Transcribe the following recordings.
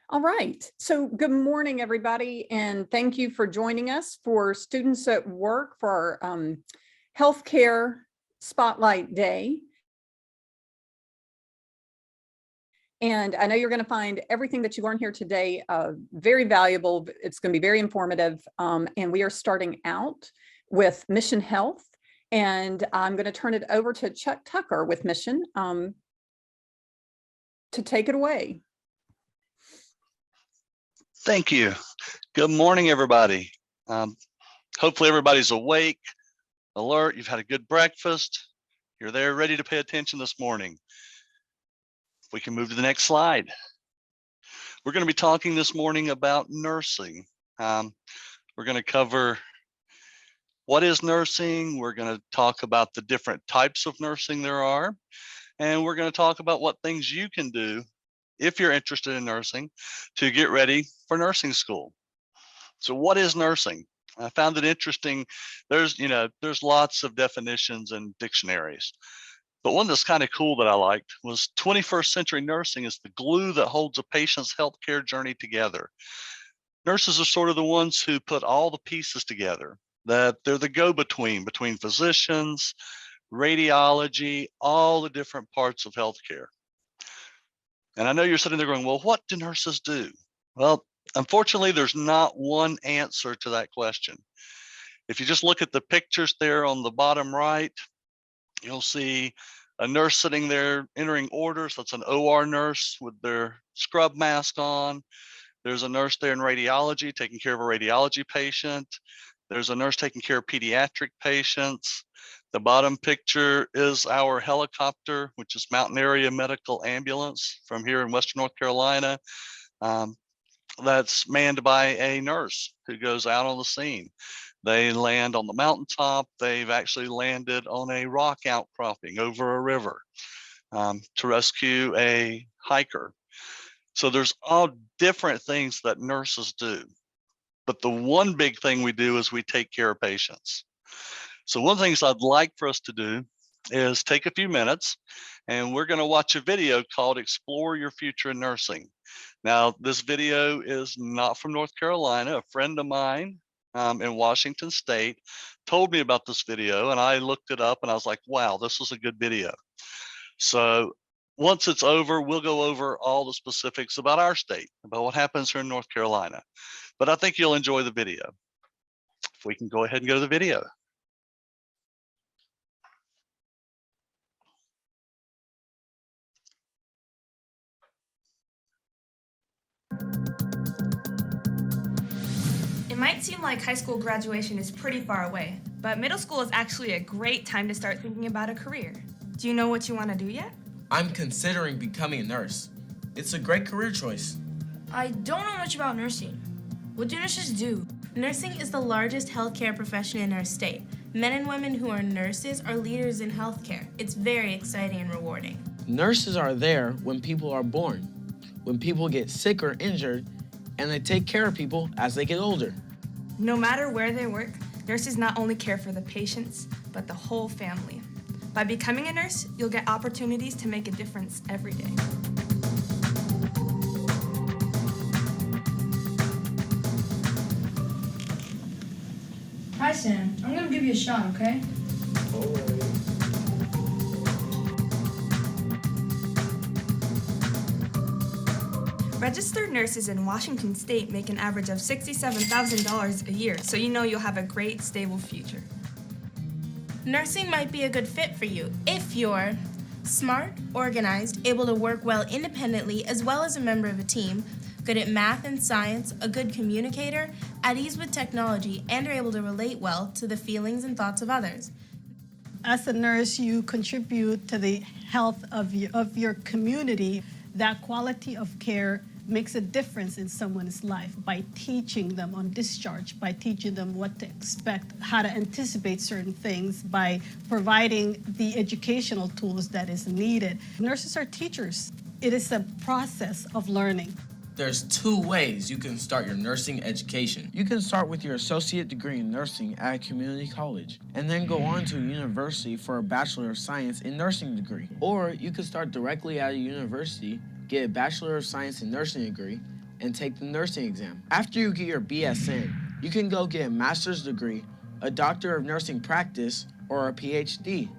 All right. So good morning, everybody, and thank you for joining us for Students at Work for our Healthcare Spotlight Day. And I know you're going to find everything that you learn here today very valuable. It's going to be very informative. And we are starting out with Mission Health. And I'm going to turn it over to Chuck Tucker with Mission to take it away. Thank you. Good morning, everybody. Hopefully everybody's awake, alert, you've had a good breakfast. You're there ready to pay attention this morning. We can move to the next slide. We're going to be talking this morning about nursing. We're going to cover what is nursing. We're going to talk about the different types of nursing there are. And we're going to talk about what things you can do if you're interested in nursing to get ready for nursing school. So what is nursing? I found it interesting. There's lots of definitions and dictionaries, but one that's kind of cool that I liked was 21st century nursing is the glue that holds a patient's healthcare journey together. Nurses are sort of the ones who put all the pieces together, that they're the go-between between physicians, radiology, all the different parts of healthcare. And I know you're sitting there going, well, what do nurses do? Well, unfortunately, there's not one answer to that question. If you just look at the pictures there on the bottom right, you'll see a nurse sitting there entering orders. That's an OR nurse with their scrub mask on. There's a nurse there in radiology taking care of a radiology patient. There's a nurse taking care of pediatric patients. The bottom picture is our helicopter, which is Mountain Area Medical Ambulance from here in Western North Carolina. That's manned by a nurse who goes out on the scene. They land on the mountaintop. They've actually landed on a rock outcropping over a river to rescue a hiker. So there's all different things that nurses do. But the one big thing we do is we take care of patients. So one of the things I'd like for us to do is take a few minutes and we're going to watch a video called Explore Your Future in Nursing. Now, this video is not from North Carolina. A friend of mine in Washington State told me about this video and I looked it up and I was like, wow, this was a good video. So once it's over, we'll go over all the specifics about our state, about what happens here in North Carolina. But I think you'll enjoy the video. If we can go ahead and go to the video. It might seem like high school graduation is pretty far away, but middle school is actually a great time to start thinking about a career. Do you know what you want to do yet? I'm considering becoming a nurse. It's a great career choice. I don't know much about nursing. What do nurses do? Nursing is the largest healthcare profession in our state. Men and women who are nurses are leaders in healthcare. It's very exciting and rewarding. Nurses are there when people are born, when people get sick or injured, and they take care of people as they get older. No matter where they work, nurses not only care for the patients, but the whole family. By becoming a nurse, you'll get opportunities to make a difference every day. Hi, Sam. I'm gonna give you a shot, okay? Registered nurses in Washington State make an average of $67,000 a year, so you know you'll have a great, stable future. Nursing might be a good fit for you if you're smart, organized, able to work well independently as well as a member of a team, good at math and science, a good communicator, at ease with technology, and are able to relate well to the feelings and thoughts of others. As a nurse, you contribute to the health of your community. That quality of care makes a difference in someone's life by teaching them on discharge, by teaching them what to expect, how to anticipate certain things, by providing the educational tools that is needed. Nurses are teachers. It is a process of learning. There's two ways you can start your nursing education. You can start with your associate degree in nursing at a community college and then go on to a university for a Bachelor of Science in Nursing degree. Or you could start directly at a university, get a Bachelor of Science in Nursing degree, and take the nursing exam. After you get your BSN, you can go get a master's degree, a doctor of nursing practice, or a PhD.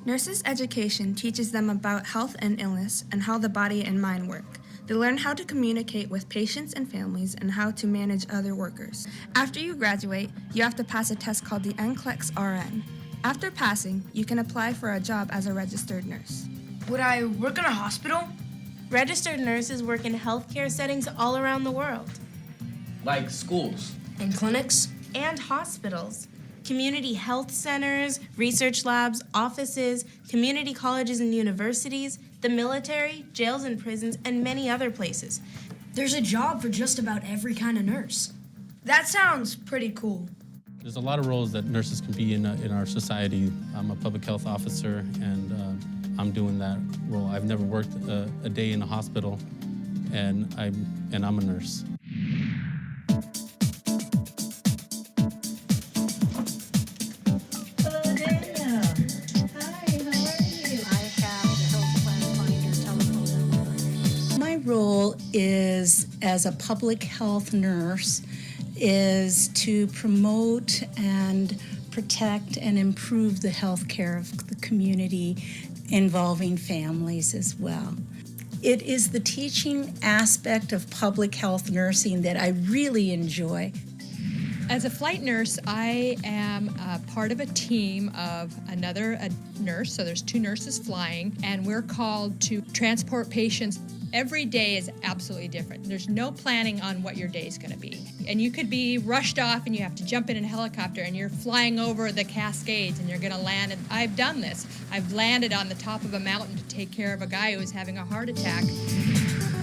Nurses' education teaches them about health and illness and how the body and mind work. They learn how to communicate with patients and families and how to manage other workers. After you graduate, you have to pass a test called the NCLEX RN. After passing, you can apply for a job as a registered nurse. Would I work in a hospital? Registered nurses work in healthcare settings all around the world. Like schools. In clinics? And hospitals. Community health centers, research labs, offices, community colleges and universities, the military, jails and prisons, and many other places. There's a job for just about every kind of nurse. That sounds pretty cool. There's a lot of roles that nurses can be in our society. I'm a public health officer, and I'm doing that role. I've never worked a day in a hospital, and I'm a nurse. My role is, as a public health nurse, is to promote and protect and improve the health care of the community involving families as well. It is the teaching aspect of public health nursing that I really enjoy. As a flight nurse, I am a part of a team of another nurse, so there's 2 nurses flying, and we're called to transport patients. Every day is absolutely different. There's no planning on what your day is going to be. And you could be rushed off and you have to jump in a helicopter and you're flying over the Cascades and you're going to land. And I've done this. I've landed on the top of a mountain to take care of a guy who was having a heart attack.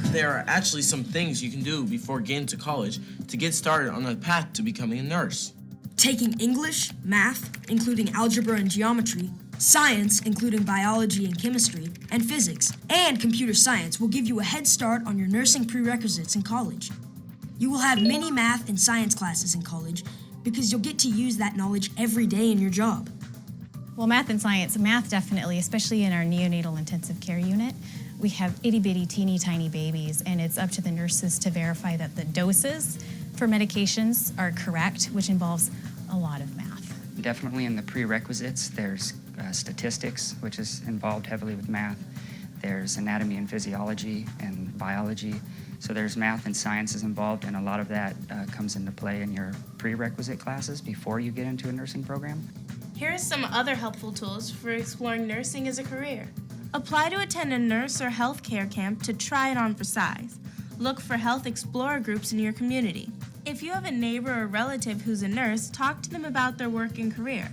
There are actually some things you can do before getting to college to get started on the path to becoming a nurse. Taking English, math, including algebra and geometry, science, including biology and chemistry, and physics, and computer science will give you a head start on your nursing prerequisites in college. You will have many math and science classes in college because you'll get to use that knowledge every day in your job. Well, math and science, math definitely, especially in our neonatal intensive care unit. We have itty-bitty, teeny tiny babies, and it's up to the nurses to verify that the doses for medications are correct, which involves a lot of math. Definitely in the prerequisites, there's statistics, which is involved heavily with math. There's anatomy and physiology and biology. So there's math and sciences involved, and a lot of that comes into play in your prerequisite classes before you get into a nursing program. Here are some other helpful tools for exploring nursing as a career. Apply to attend a nurse or healthcare camp to try it on for size. Look for health explorer groups in your community. If you have a neighbor or relative who's a nurse, talk to them about their work and career.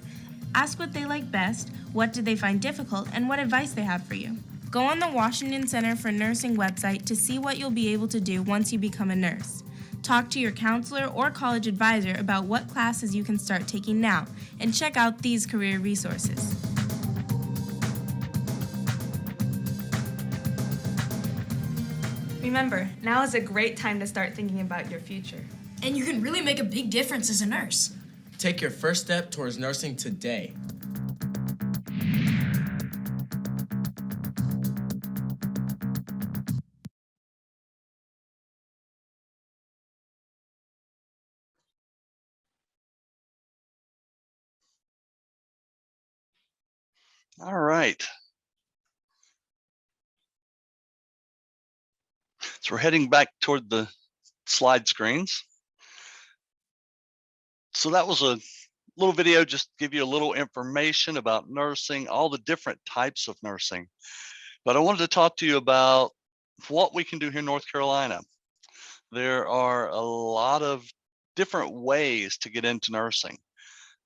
Ask what they like best, what did they find difficult, and what advice they have for you. Go on the Washington Center for Nursing website to see what you'll be able to do once you become a nurse. Talk to your counselor or college advisor about what classes you can start taking now, and check out these career resources. Remember, now is a great time to start thinking about your future. And you can really make a big difference as a nurse. Take your first step towards nursing today. All right. So we're heading back toward the slide screens. So that was a little video just to give you a little information about nursing, all the different types of nursing. But I wanted to talk to you about what we can do here in North Carolina. There are a lot of different ways to get into nursing.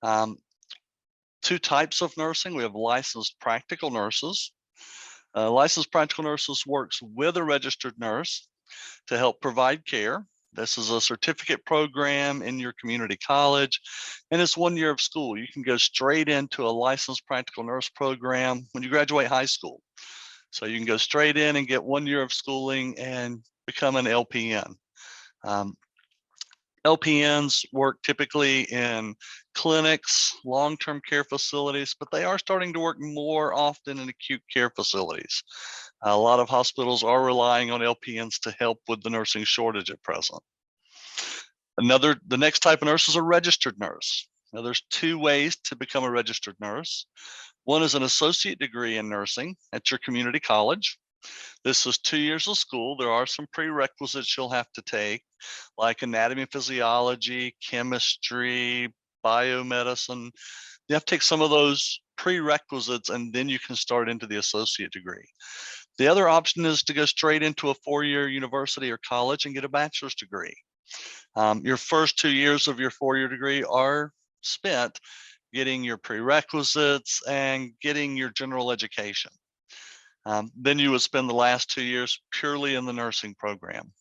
2 types of nursing. We have licensed practical nurses. Licensed practical nurses works with a registered nurse to help provide care. This is a certificate program in your community college, and it's 1 year of school. You can go straight into a licensed practical nurse program when you graduate high school. So you can go straight in and get 1 year of schooling and become an LPN. LPNs work typically in clinics, long-term care facilities, but they are starting to work more often in acute care facilities. A lot of hospitals are relying on LPNs to help with the nursing shortage at present. The next type of nurse is a registered nurse. Now there's two ways to become a registered nurse. One is an associate degree in nursing at your community college. This is 2 years of school. There are some prerequisites you'll have to take, like anatomy and physiology, chemistry, biomedicine. You have to take some of those prerequisites and then you can start into the associate degree. The other option is to go straight into a 4-year university or college and get a bachelor's degree. Your first 2 years of your 4-year degree are spent getting your prerequisites and getting your general education. Then you would spend the last 2 years purely in the nursing program.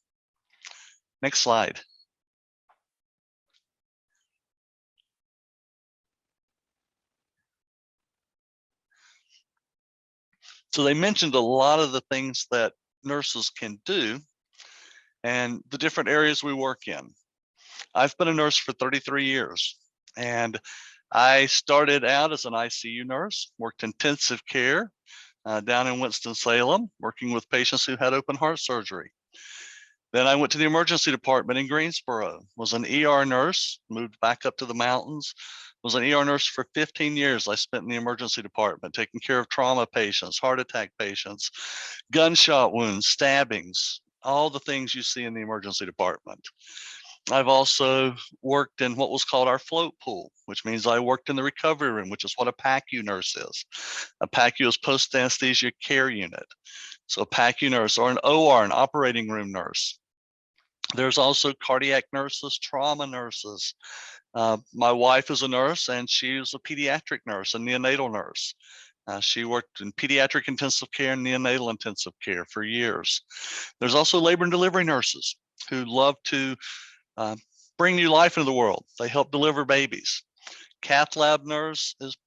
Next slide. So they mentioned a lot of the things that nurses can do and the different areas we work in. I've been a nurse for 33 years, and I started out as an ICU nurse, worked intensive care down in Winston-Salem, working with patients who had open heart surgery. Then I went to the emergency department in Greensboro, was an ER nurse, moved back up to the mountains, was an ER nurse for 15 years. I spent in the emergency department, taking care of trauma patients, heart attack patients, gunshot wounds, stabbings, all the things you see in the emergency department. I've also worked in what was called our float pool, which means I worked in the recovery room, which is what a PACU nurse is. A PACU is post-anesthesia care unit. So a PACU nurse, or an OR, an operating room nurse. There's also cardiac nurses, trauma nurses. My wife is a nurse and she was a pediatric nurse, a neonatal nurse. She worked in pediatric intensive care and neonatal intensive care for years. There's also labor and delivery nurses who love to bring new life into the world. They help deliver babies. Cath lab nurse is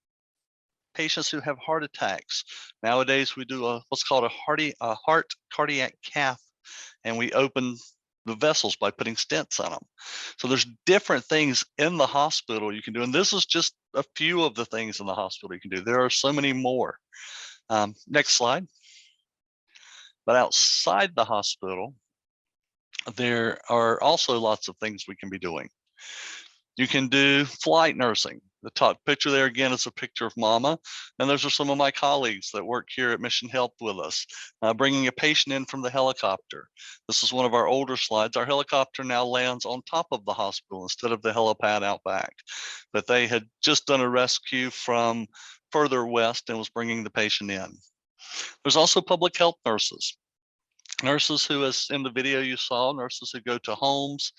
patients who have heart attacks. Nowadays, we do what's called a heart cardiac cath, and we open the vessels by putting stents on them. So there's different things in the hospital you can do, and this is just a few of the things in the hospital you can do. There are so many more. Next slide. But outside the hospital, there are also lots of things we can be doing. You can do flight nursing. The top picture there again is a picture of Mama, and those are some of my colleagues that work here at Mission Health with us, bringing a patient in from the helicopter. This is one of our older slides. Our helicopter now lands on top of the hospital instead of the helipad out back. But they had just done a rescue from further west and was bringing the patient in. There's also public health nurses. Nurses who, as in the video you saw, nurses who go to homes.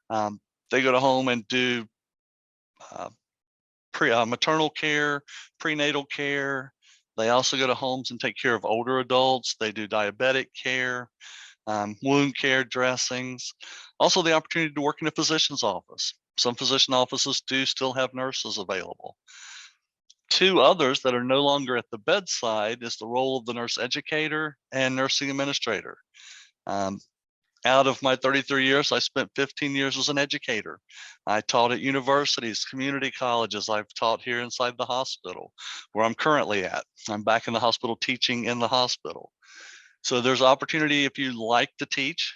They go to home and do maternal care, prenatal care. They also go to homes and take care of older adults. They do diabetic care, wound care, dressings. Also the opportunity to work in a physician's office. Some physician offices do still have nurses available. Two others that are no longer at the bedside is the role of the nurse educator and nursing administrator. Out of my 33 years, I spent 15 years as an educator. I taught at universities, community colleges. I've taught here inside the hospital, where I'm currently at. I'm back in the hospital teaching in the hospital. So there's opportunity if you like to teach.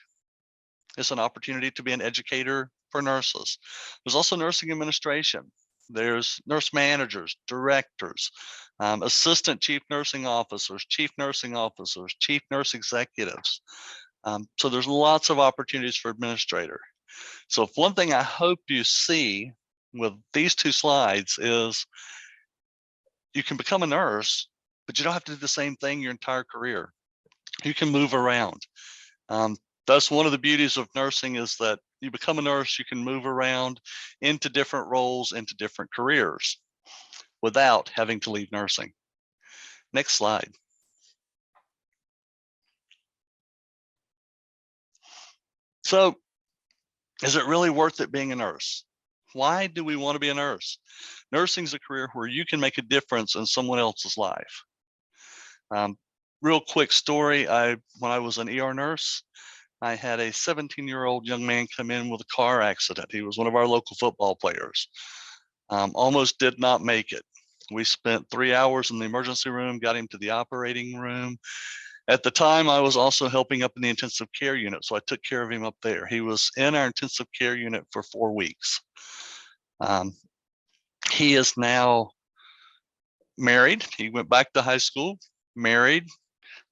It's an opportunity to be an educator for nurses. There's also nursing administration. There's nurse managers, directors, assistant chief nursing officers, chief nurse executives. So there's lots of opportunities for administrator. So if one thing I hope you see with these two slides is you can become a nurse, but you don't have to do the same thing your entire career. You can move around. That's one of the beauties of nursing, is that you become a nurse, you can move around into different roles, into different careers without having to leave nursing. Next slide. So is it really worth it being a nurse? Why do we want to be a nurse? Nursing is a career where you can make a difference in someone else's life. Real quick story, when I was an ER nurse, I had a 17-year-old young man come in with a car accident. He was one of our local football players. Almost did not make it. We spent 3 hours in the emergency room, got him to the operating room. At the time, I was also helping up in the intensive care unit, so I took care of him up there. He was in our intensive care unit for 4 weeks. He is now married. He went back to high school, married,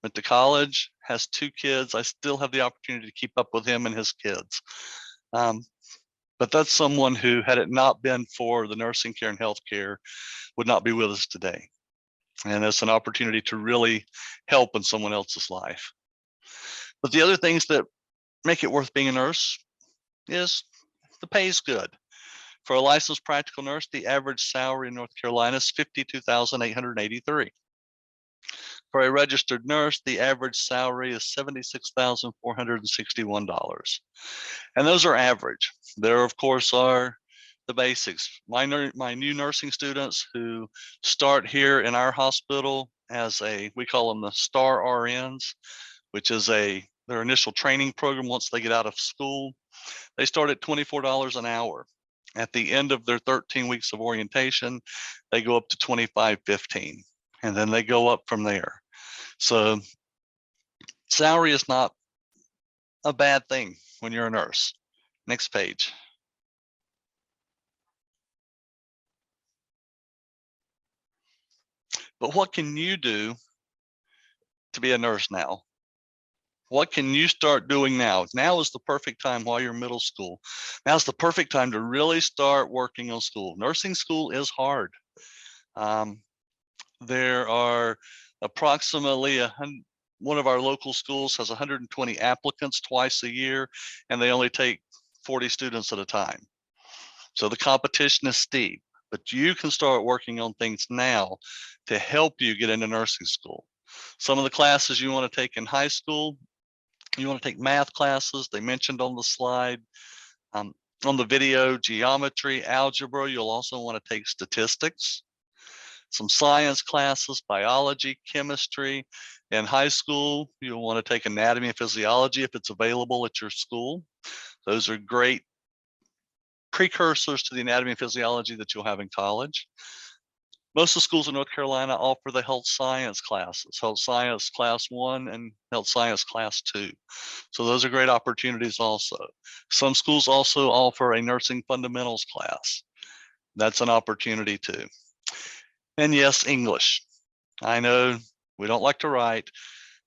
went to college, has 2 kids. I still have the opportunity to keep up with him and his kids. But that's someone who, had it not been for the nursing care and healthcare, would not be with us today. And it's an opportunity to really help in someone else's life. But the other things that make it worth being a nurse is the pay is good. For a licensed practical nurse, the average salary in North Carolina is $52,883. For a registered nurse, the average salary is $76,461. And those are average. There, of course, are the basics. My new nursing students who start here in our hospital as we call them the STAR RNs, which is their initial training program once they get out of school. They start at $24 an hour. At the end of their 13 weeks of orientation, they go up to $25.15, and then they go up from there. So salary is not a bad thing when you're a nurse. Next page. But what can you do to be a nurse now? What can you start doing now? Now is the perfect time while you're in middle school. Now's the perfect time to really start working on school. Nursing school is hard. There are approximately one of our local schools has 120 applicants twice a year, and they only take 40 students at a time. So the competition is steep, but you can start working on things now to help you get into nursing school. Some of the classes you want to take in high school, you want to take math classes, they mentioned on the slide. On the video, geometry, algebra. You'll also want to take statistics, some science classes, biology, chemistry. In high school, you'll want to take anatomy and physiology if it's available at your school. Those are great precursors to the anatomy and physiology that you'll have in college. Most of the schools in North Carolina offer the health science classes, health science class 1 and health science class 2. So those are great opportunities also. Some schools also offer a nursing fundamentals class. That's an opportunity too. And yes, English. I know we don't like to write.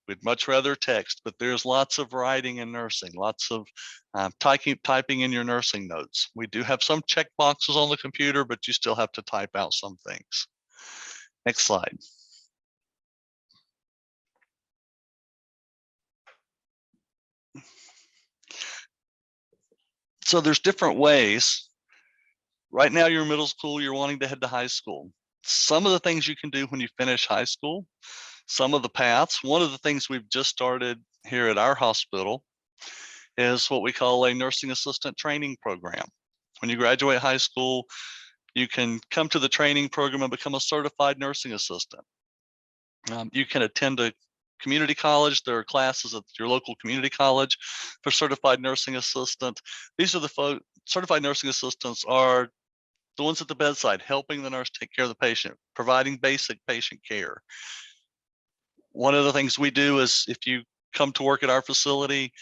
We'd much rather text, but there's lots of writing in nursing, lots of typing in your nursing notes. We do have some check boxes on the computer, but you still have to type out some things. Next slide. So there's different ways. Right now you're in middle school, you're wanting to head to high school. Some of the things you can do when you finish high school, some of the paths. One of the things we've just started here at our hospital is what we call a nursing assistant training program. When you graduate high school, you can come to the training program and become a certified nursing assistant. You can attend a community college. There are classes at your local community college for certified nursing assistant. These are the certified nursing assistants are the ones at the bedside, helping the nurse take care of the patient, providing basic patient care. One of the things we do is if you come to work at our facility,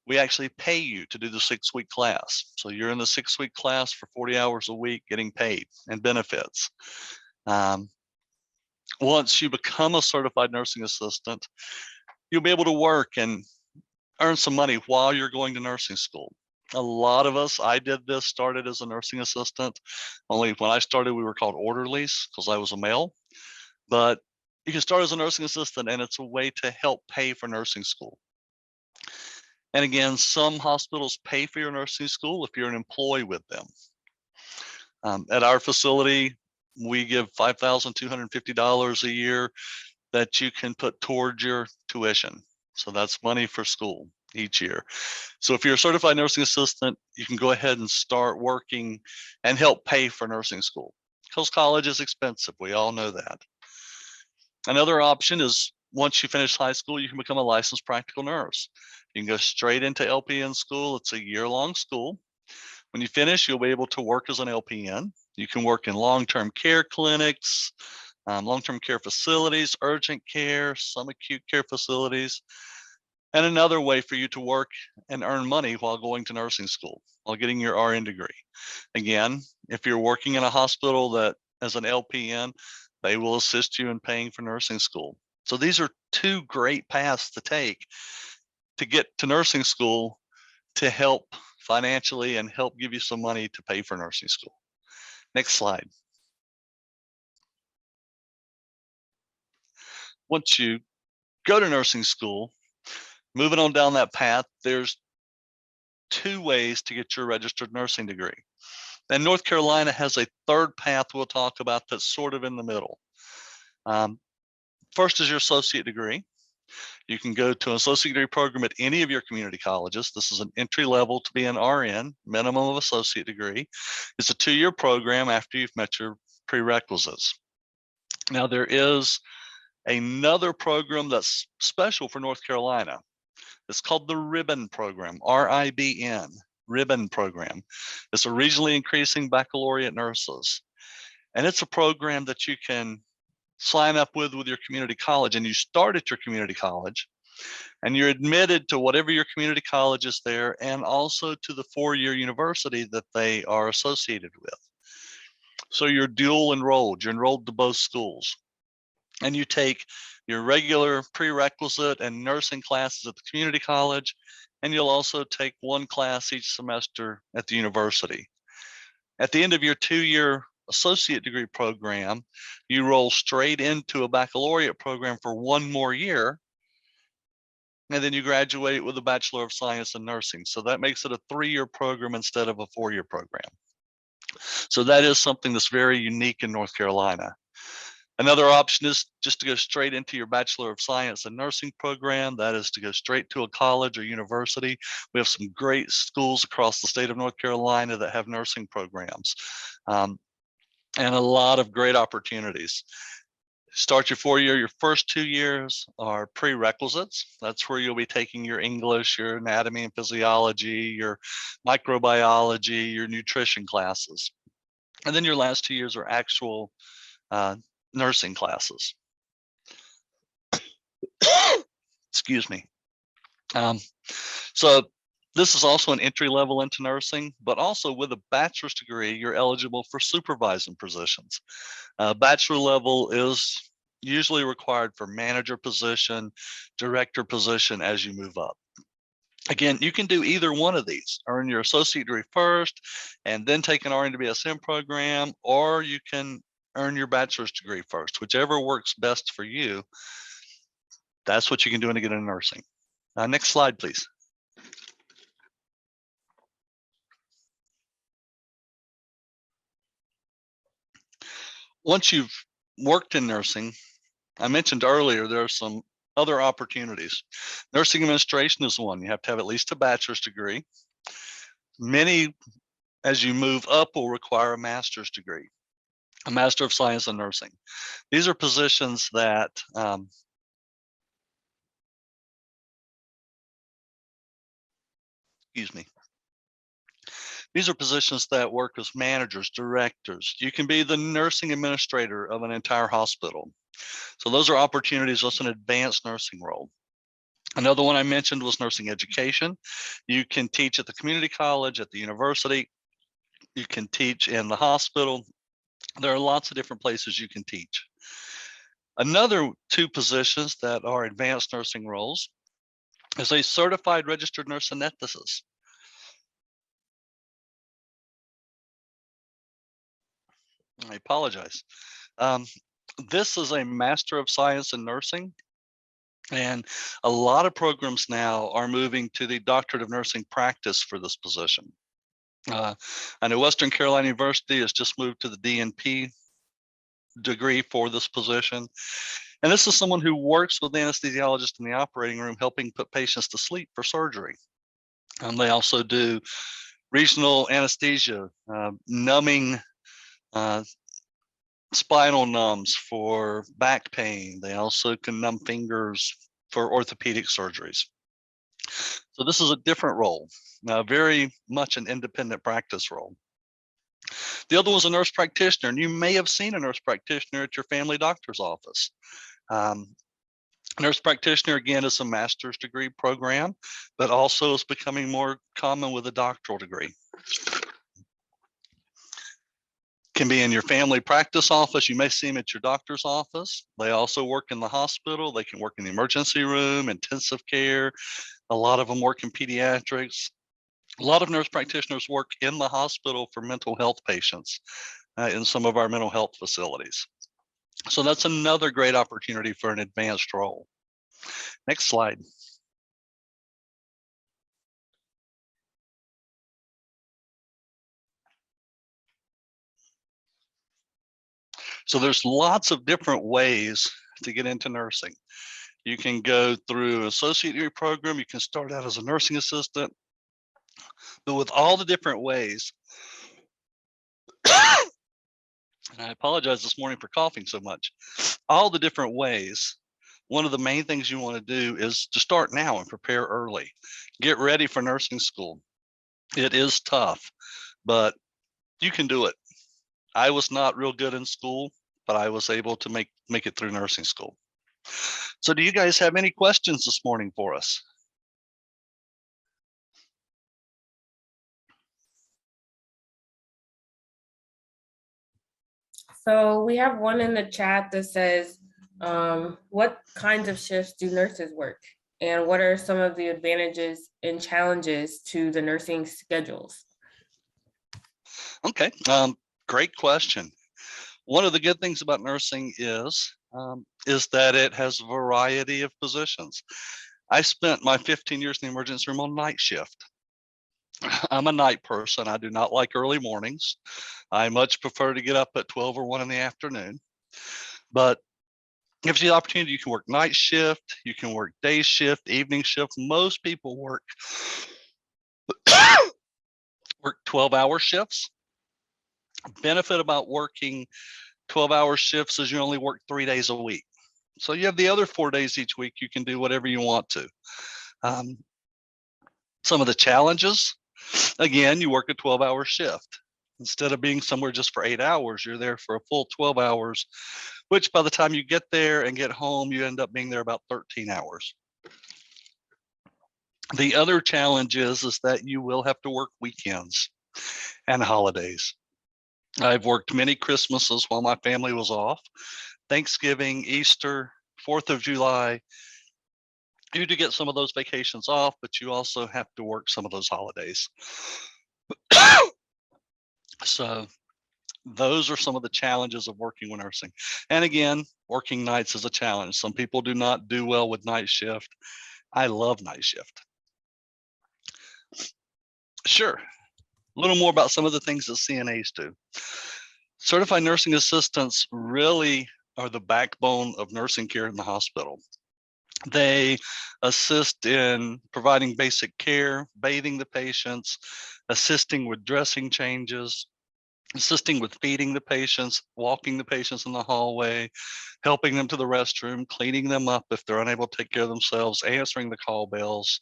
we actually pay you to do the 6-week class. So you're in the 6-week class for 40 hours a week getting paid and benefits. Once you become a certified nursing assistant, you'll be able to work and earn some money while you're going to nursing school. A lot of us, I did this, started as a nursing assistant. Only when I started, we were called orderlies because I was a male. But you can start as a nursing assistant, and it's a way to help pay for nursing school. And again, some hospitals pay for your nursing school if you're an employee with them. At our facility, we give $5,250 a year that you can put towards your tuition. So that's money for school each year. So if you're a certified nursing assistant, you can go ahead and start working and help pay for nursing school because college is expensive. We all know that. Another option is once you finish high school, you can become a licensed practical nurse. You can go straight into LPN school. It's a year-long school. When you finish, you'll be able to work as an LPN. You can work in long-term care clinics, long-term care facilities, urgent care, some acute care facilities, and another way for you to work and earn money while going to nursing school, while getting your RN degree. Again, if you're working in a hospital that as an LPN, they will assist you in paying for nursing school. So these are two great paths to take to get to nursing school to help financially and help give you some money to pay for nursing school. Next slide. Once you go to nursing school, moving on down that path, there's two ways to get your registered nursing degree. And North Carolina has a third path we'll talk about that's sort of in the middle. First is your associate degree. You can go to an associate degree program at any of your community colleges. This is an entry level to be an RN, minimum of associate degree. It's a 2-year program after you've met your prerequisites. Now there is another program that's special for North Carolina. It's called the Ribbon Program, R-I-B-N, Ribbon Program. It's a regionally increasing baccalaureate nurses. And it's a program that you can sign up with your community college, and you start at your community college and you're admitted to whatever your community college is there, and also to the 4-year university that they are associated with. So you're dual enrolled, you're enrolled to both schools, and you take your regular prerequisite and nursing classes at the community college, and you'll also take one class each semester at the university. At the end of your 2-year associate degree program, you roll straight into a baccalaureate program for 1 more year, and then you graduate with a Bachelor of Science in Nursing. So that makes it a 3-year program instead of a 4-year program. So that is something that's very unique in North Carolina. Another option is just to go straight into your Bachelor of Science in Nursing program. That is to go straight to a college or university. We have some great schools across the state of North Carolina that have nursing programs. And a lot of great opportunities. Start your 4-year, your first 2 years are prerequisites. That's where you'll be taking your English, your anatomy and physiology, your microbiology, your nutrition classes. And then your last 2 years are actual nursing classes. Excuse me. So this is also an entry level into nursing, but also with a bachelor's degree, you're eligible for supervising positions. Bachelor level is usually required for manager position, director position as you move up. Again, you can do either one of these, earn your associate degree first and then take an RN to BSN program, or you can earn your bachelor's degree first, whichever works best for you. That's what you can do to get into nursing. Next slide, please. Once you've worked in nursing, I mentioned earlier, there are some other opportunities. Nursing administration is one. You have to have at least a bachelor's degree. Many, as you move up, will require a master's degree, a Master of Science in Nursing. These are positions that excuse me. These are positions that work as managers, directors. You can be the nursing administrator of an entire hospital. So those are opportunities. That's an advanced nursing role. Another one I mentioned was nursing education. You can teach at the community college, at the university. You can teach in the hospital. There are lots of different places you can teach. Another 2 positions that are advanced nursing roles is a certified registered nurse anesthetist. I apologize. This is a Master of Science in Nursing, and a lot of programs now are moving to the Doctorate of Nursing practice for this position. I know Western Carolina University has just moved to the DNP degree for this position. And this is someone who works with the anesthesiologist in the operating room, helping put patients to sleep for surgery. They also do regional anesthesia, numbing spinal numbs for back pain. They also can numb fingers for orthopedic surgeries. So this is a different role, very much an independent practice role. The other one's a nurse practitioner, and you may have seen a nurse practitioner at your family doctor's office. Nurse practitioner, again, is a master's degree program, but also is becoming more common with a doctoral degree. Can be in your family practice office. You may see them at your doctor's office. They also work in the hospital. They can work in the emergency room, intensive care. A lot of them work in pediatrics. A lot of nurse practitioners work in the hospital for mental health patients in some of our mental health facilities. So that's another great opportunity for an advanced role. Next slide. So there's lots of different ways to get into nursing. You can go through an associate degree program. You can start out as a nursing assistant. But with all the different ways, and I apologize this morning for coughing so much, all the different ways, one of the main things you want to do is to start now and prepare early. Get ready for nursing school. It is tough, but you can do it. I was not real good in school, but I was able to make it through nursing school. So do you guys have any questions this morning for us? So we have one in the chat that says, what kinds of shifts do nurses work? And what are some of the advantages and challenges to the nursing schedules? Okay, great question. One of the good things about nursing is that it has a variety of positions. I spent my 15 years in the emergency room on night shift. I'm a night person. I do not like early mornings. I much prefer to get up at 12 or 1 in the afternoon. But gives you the opportunity, you can work night shift, you can work day shift, evening shift. Most people work 12-hour shifts. Benefit about working 12-hour shifts is you only work 3 days a week. So you have the other 4 days each week, you can do whatever you want to. Some of the challenges, again, you work a 12-hour shift. Instead of being somewhere just for 8 hours, you're there for a full 12 hours, which by the time you get there and get home, you end up being there about 13 hours. The other challenge is that you will have to work weekends and holidays. I've worked many Christmases while my family was off, Thanksgiving, Easter, 4th of July. You do get some of those vacations off, but you also have to work some of those holidays. So those are some of the challenges of working with nursing. And again, working nights is a challenge. Some people do not do well with night shift. I love night shift. Sure. A little more about some of the things that CNAs do. Certified nursing assistants really are the backbone of nursing care in the hospital. They assist in providing basic care, bathing the patients, assisting with dressing changes, assisting with feeding the patients, walking the patients in the hallway, helping them to the restroom, cleaning them up if they're unable to take care of themselves, answering the call bells.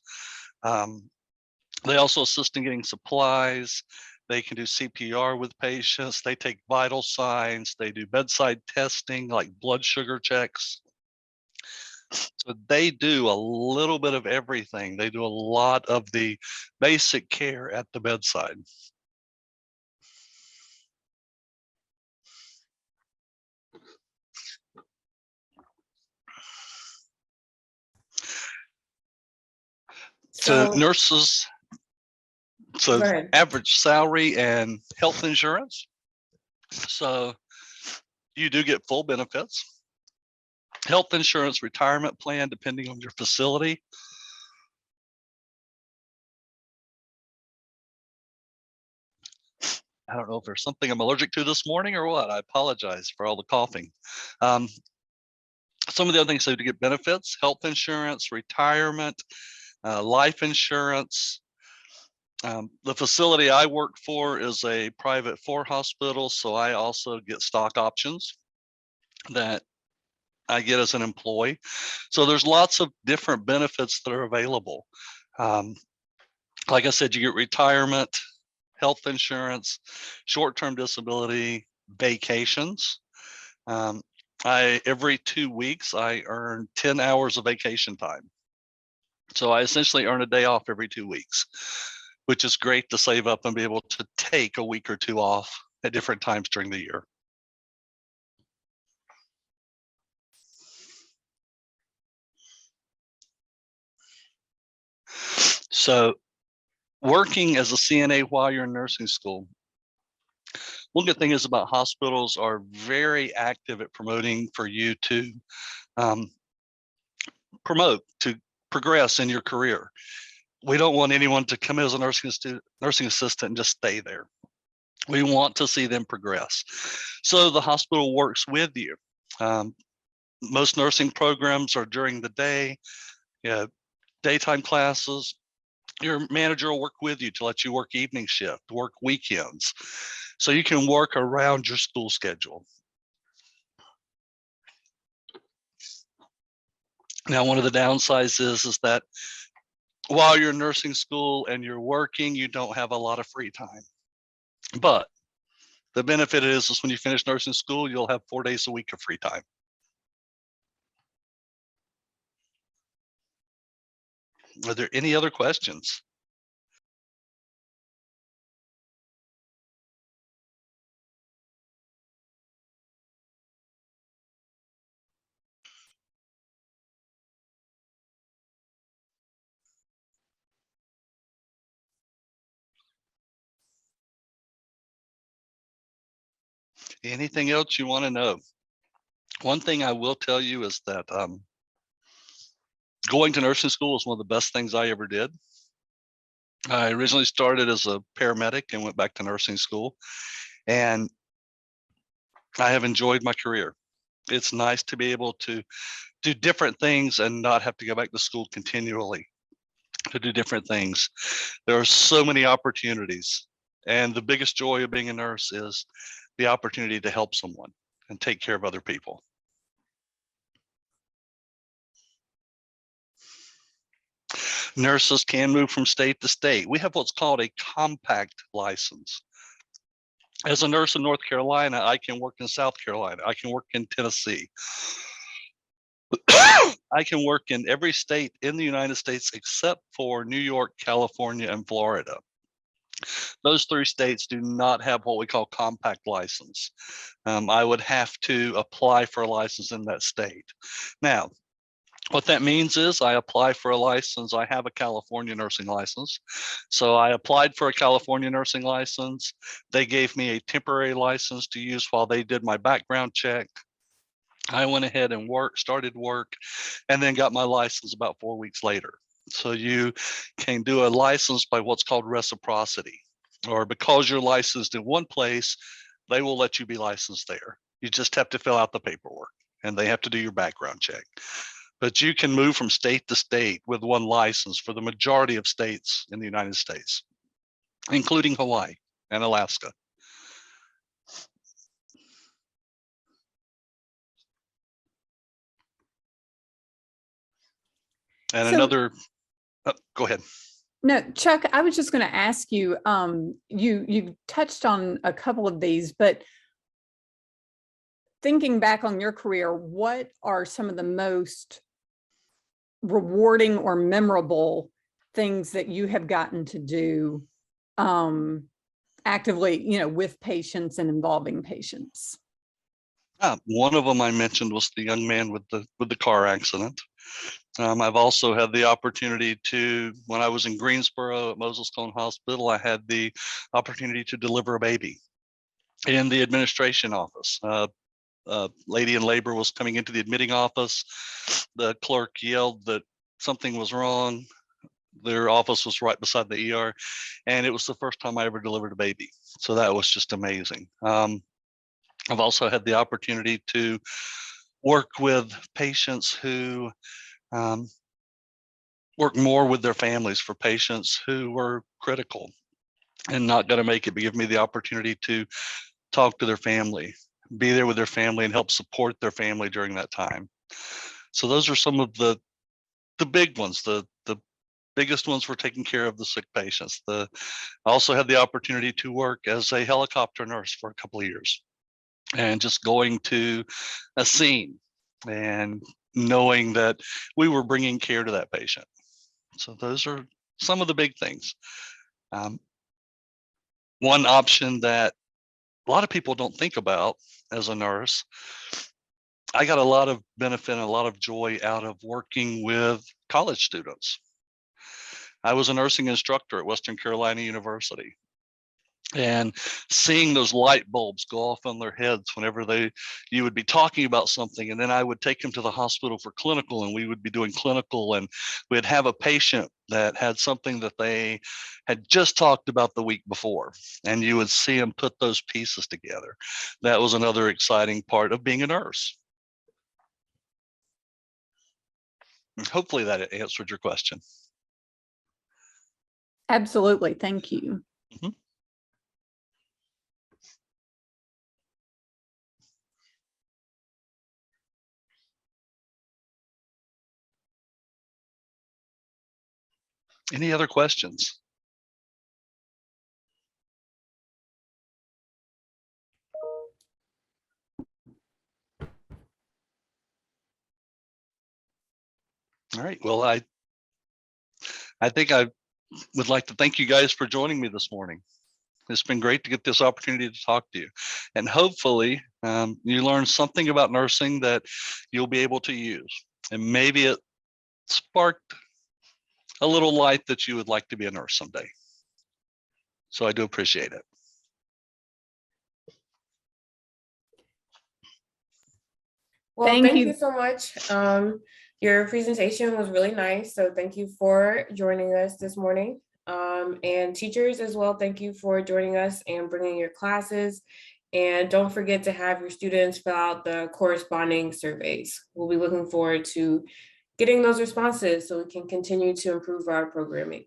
They also assist in getting supplies. They can do CPR with patients. They take vital signs. They do bedside testing like blood sugar checks. So they do a little bit of everything. They do a lot of the basic care at the bedside. So nurses, so average salary and health insurance. So you do get full benefits. Health insurance, retirement plan, depending on your facility. I don't know if there's something I'm allergic to this morning or what. I apologize for all the coughing. Some of the other things, so to get benefits, health insurance, retirement, life insurance, The facility I work for is a private 4 hospital, so I also get stock options that I get as an employee. So there's lots of different benefits that are available. Like I said, you get retirement, health insurance, short-term disability, vacations. Every 2 weeks, I earn 10 hours of vacation time. So I essentially earn a day off every 2 weeks, which is great to save up and be able to take a week or 2 off at different times during the year. So working as a CNA while you're in nursing school, one good thing is about hospitals are very active at promoting for you to progress in your career. We don't want anyone to come in as a nursing assistant and just stay there. We want to see them progress. So the hospital works with you. Most nursing programs are during the day, daytime classes. Your manager will work with you to let you work evening shift, work weekends, so you can work around your school schedule. Now, one of the downsides is that while you're in nursing school and you're working, you don't have a lot of free time. But the benefit is when you finish nursing school, you'll have 4 days a week of free time. Are there any other questions? Anything else you want to know? One thing I will tell you is that going to nursing school is one of the best things I ever did. I originally started as a paramedic and went back to nursing school, and I have enjoyed my career. It's nice to be able to do different things and not have to go back to school continually to do different things. There are so many opportunities, and the biggest joy of being a nurse is the opportunity to help someone and take care of other people. Nurses can move from state to state. We have what's called a compact license. As a nurse in North Carolina, I can work in South Carolina. I can work in Tennessee. I can work in every state in the United States except for New York, California, and Florida. Those 3 states do not have what we call compact license. I would have to apply for a license in that state. Now, what that means is I apply for a license. I have a California nursing license. So I applied for a California nursing license. They gave me a temporary license to use while they did my background check. I went ahead and started work, and then got my license about 4 weeks later. So you can do a license by what's called reciprocity, or because you're licensed in one place, they will let you be licensed there. You just have to fill out the paperwork, and they have to do your background check. But you can move from state to state with one license for the majority of states in the United States, including Hawaii and Alaska. And go ahead. No, Chuck, I was just going to ask you, you touched on a couple of these, but thinking back on your career, what are some of the most rewarding or memorable things that you have gotten to do actively, with patients and involving patients? One of them I mentioned was the young man with the car accident. I've also had the opportunity to, when I was in Greensboro at Moses Cone Hospital, I had the opportunity to deliver a baby in the administration office. Lady in labor was coming into the admitting office. The clerk yelled that something was wrong. Their office was right beside the ER, and it was the first time I ever delivered a baby. So that was just amazing. I've also had the opportunity to work with patients who work more with their families for patients who were critical and not going to make it, but give me the opportunity to talk to their family, be there with their family, and help support their family during that time. So those are some of the big ones. The biggest ones were taking care of the sick patients. I also had the opportunity to work as a helicopter nurse for a couple of years, and just going to a scene and knowing that we were bringing care to that patient. So those are some of the big things. One option that a lot of people don't think about as a nurse, I got a lot of benefit and a lot of joy out of working with college students. I was a nursing instructor at Western Carolina University, and seeing those light bulbs go off on their heads whenever you would be talking about something, and then I would take them to the hospital for clinical, and we would be doing clinical, and we'd have a patient that had something that they had just talked about the week before, and you would see them put those pieces together. That was another exciting part of being a nurse. And hopefully that answered your question. Absolutely. Thank you. Mhm. Any other questions? All right. Well, I think I would like to thank you guys for joining me this morning. It's been great to get this opportunity to talk to you, and hopefully you learned something about nursing that you'll be able to use, and maybe it sparked a little light that you would like to be a nurse someday. So I do appreciate it. Well, Thank thank you. you so much. Your presentation was really nice, so thank you for joining us this morning. And teachers as well, thank you for joining us and bringing your classes. And don't forget to have your students fill out the corresponding surveys. We'll be looking forward to getting those responses so we can continue to improve our programming.